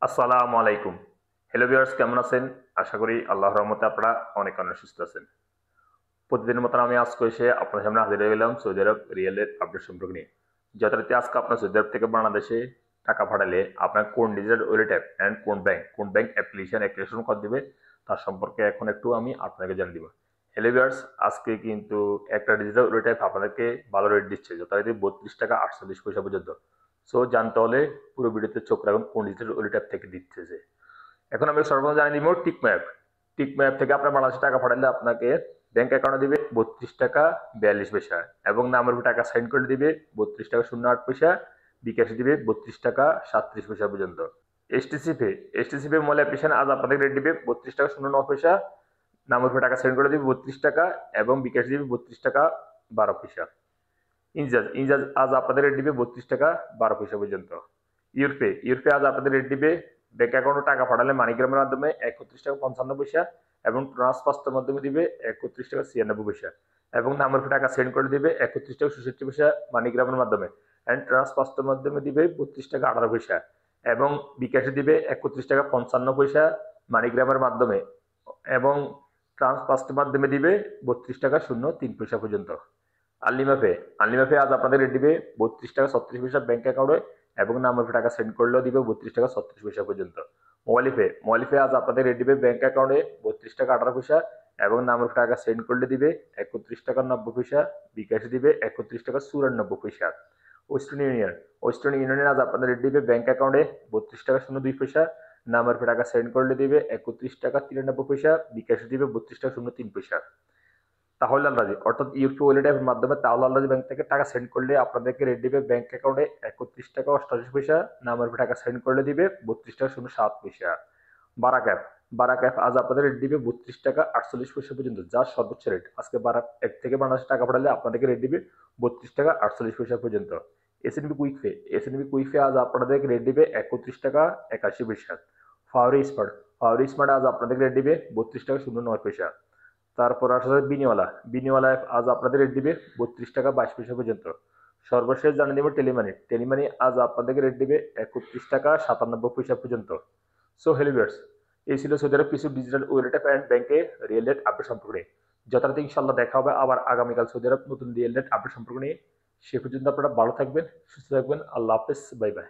আসসালামু আলাইকুম। Hello viewers, কেমন আছেন? আশা করি আল্লাহর রহমতে আপনারা অনেক অনেক সুস্থ আছেন। প্রতিদিনের মতন আমি আজকে এসে আপনার সামনে হাজির হয়ে গেলাম সৌদি আরব রিয়েলের আপডেট সম্পর্কে নিয়ে। যথারীতি আজকে আপনার সৌদি আরব থেকে বাংলাদেশে টাকা পাঠালে আপনার কোন ডিজিটাল ওয়ালেট অ্যাপ অ্যান্ড কোন ব্যাংক অ্যাপ্লিকেশন কর দিবে তার সম্পর্কে এখন একটু আমি আপনাকে জানিয়ে দিব। হ্যালো ভিউয়ার্স, আজকে কিন্তু একটা ডিজিটাল ওয়ালেট অ্যাপ আপনাদেরকে ভালো রেট দিচ্ছে, যথারীতি 32 টাকা 48 পয়সা পর্যন্ত। সো জানতে হলে পুরো ভিডিওতে চোখ রাখুন কোন ডিজিটাল ওয়ালেট অ্যাপ থেকে দিচ্ছে। এখন আমি সর্বপ্রথম জানিয়ে দিব টিক ম্যাপ থেকে আপনার বাংলাদেশে টাকা পাঠালে আপনাকে ব্যাংক অ্যাকাউন্টে দিবে 32 টাকা 42 পয়সা এবং নামের উপর টাকা সাইন করে দিবে 32 টাকা 08 পয়সা। বিকাশে দিবে 32 টাকা 37 পয়সা পর্যন্ত। এসটিসি পে মোবাইল অ্যাপ্লিকেশন আজ আপনাদের রেট দিবে 32 টাকা 09 পয়সা। নামের উপর টাকা সেন্ড করে দিবে 32 টাকা এবং বিকাশ দিবে 32 টাকা 12 পয়সা। ইনজাজ আজ আপনাদের রেট দিবে 32 টাকা 12 পয়সা পর্যন্ত। ইউরপে আজ আপনাদের রেট দিবে ব্যাংক অ্যাকাউন্টে টাকা পাঠালে মানিগ্রামের মাধ্যমে 31 টাকা 55 পয়সা এবং ট্রান্সফার্সের মাধ্যমে দিবে 31 টাকা 96 পয়সা এবং নামের উপর টাকা সেন্ড করে দিবে 31 টাকা 67 পয়সা মানিগ্রামের মাধ্যমে অ্যান্ড ট্রান্সফার্সের মাধ্যমে দিবে 32 টাকা 18 পয়সা এবং বিকাশে দিবে 31 টাকা 55 পয়সা মানিগ্রামের মাধ্যমে এবং ট্রান্সফার্সের মাধ্যমে দিবে 32 টাকা 03 পয়সা পর্যন্ত। আনলিমাফে আনলিমাফে আজ আপনাদের রেট দিবে 32 টাকা 36 পয়সা ব্যাংক অ্যাকাউন্টে এবং নামের উপর টাকা সেন্ড করলেও দিবে 32 টাকা 36 পয়সা পর্যন্ত। মোবাইলিফে আজ আপনাদের রেট দিবে ব্যাংক অ্যাকাউন্টে 32 টাকা 18 পয়সা এবং নামের উপর টাকা সেন্ড করলে দিবে 31 টাকা 90 পয়সা। বিকাশে দিবে 31 টাকা 94 পয়সা। ওয়েস্টার্ন ইউনিয়ন আজ আপনাদের রেট দিবে ব্যাংক অ্যাকাউন্টে 32 টাকা 02 পয়সা, নামের উপর টাকা সেন্ড করলে দিবে 31 টাকা 93 পয়সা। বিকাশে দিবে 32 টাকা 03 পয়সা। তাহলে আল্লাজি অর্থাৎ ইউপি ওয়ালেট এর মাধ্যমে তাহলে আল্লাজি ব্যাংক থেকে টাকা সেন্ড করলে আপনাদেরকে রেট দিবে ব্যাংক অ্যাকাউন্টে 31 টাকা 88 পয়সা, নামের উপর টাকা সেন্ড করলে দিবে 32 টাকা 07 পয়সা। বারাক অ্যাপ আজ আপনাদের রেট দিবে 32 টাকা 48 পয়সা পর্যন্ত, যার সর্বোচ্চ রেট। আজকে বারাক অ্যাপ থেকে বাংলাদেশে টাকা পাঠালে আপনাদেরকে রেট দিবে 32 টাকা 48 পয়সা পর্যন্ত। এসএনবি কুইকপে আজ আপনাদেরকে রেট দিবে 31 টাকা 81 পয়সা। ফাওরি স্মার্ট আজ আপনাদেরকে রেট দিবে 32 টাকা 09 পয়সা। তারপর আসলে বিনিওয়ালা অ্যাপ আজ আপনাদের রেট দিবে 32 টাকা 22 পয়সা পর্যন্ত। সর্বশেষ জানিয়ে দেবো টেলিমানি আজ আপনাদেরকে রেট দিবে 31 টাকা 97 পয়সা পর্যন্ত। সো হ্যালো ভিউয়ার্স, এই ছিল সৌদি আরব কিছু ডিজিটাল ওয়ালেট অ্যাপ অ্যান্ড ব্যাংকে রিয়েল রেট আপডেট সম্পর্কে। যথারীতি ইনশাল্লাহ দেখা হবে আবার আগামীকাল সৌদি আরব নতুন রিয়েল রেট আপডেট সম্পর্কে নিয়ে। সে পর্যন্ত আপনারা ভালো থাকবেন, সুস্থ থাকবেন। আল্লাহ হাফেজ, বাই বাই।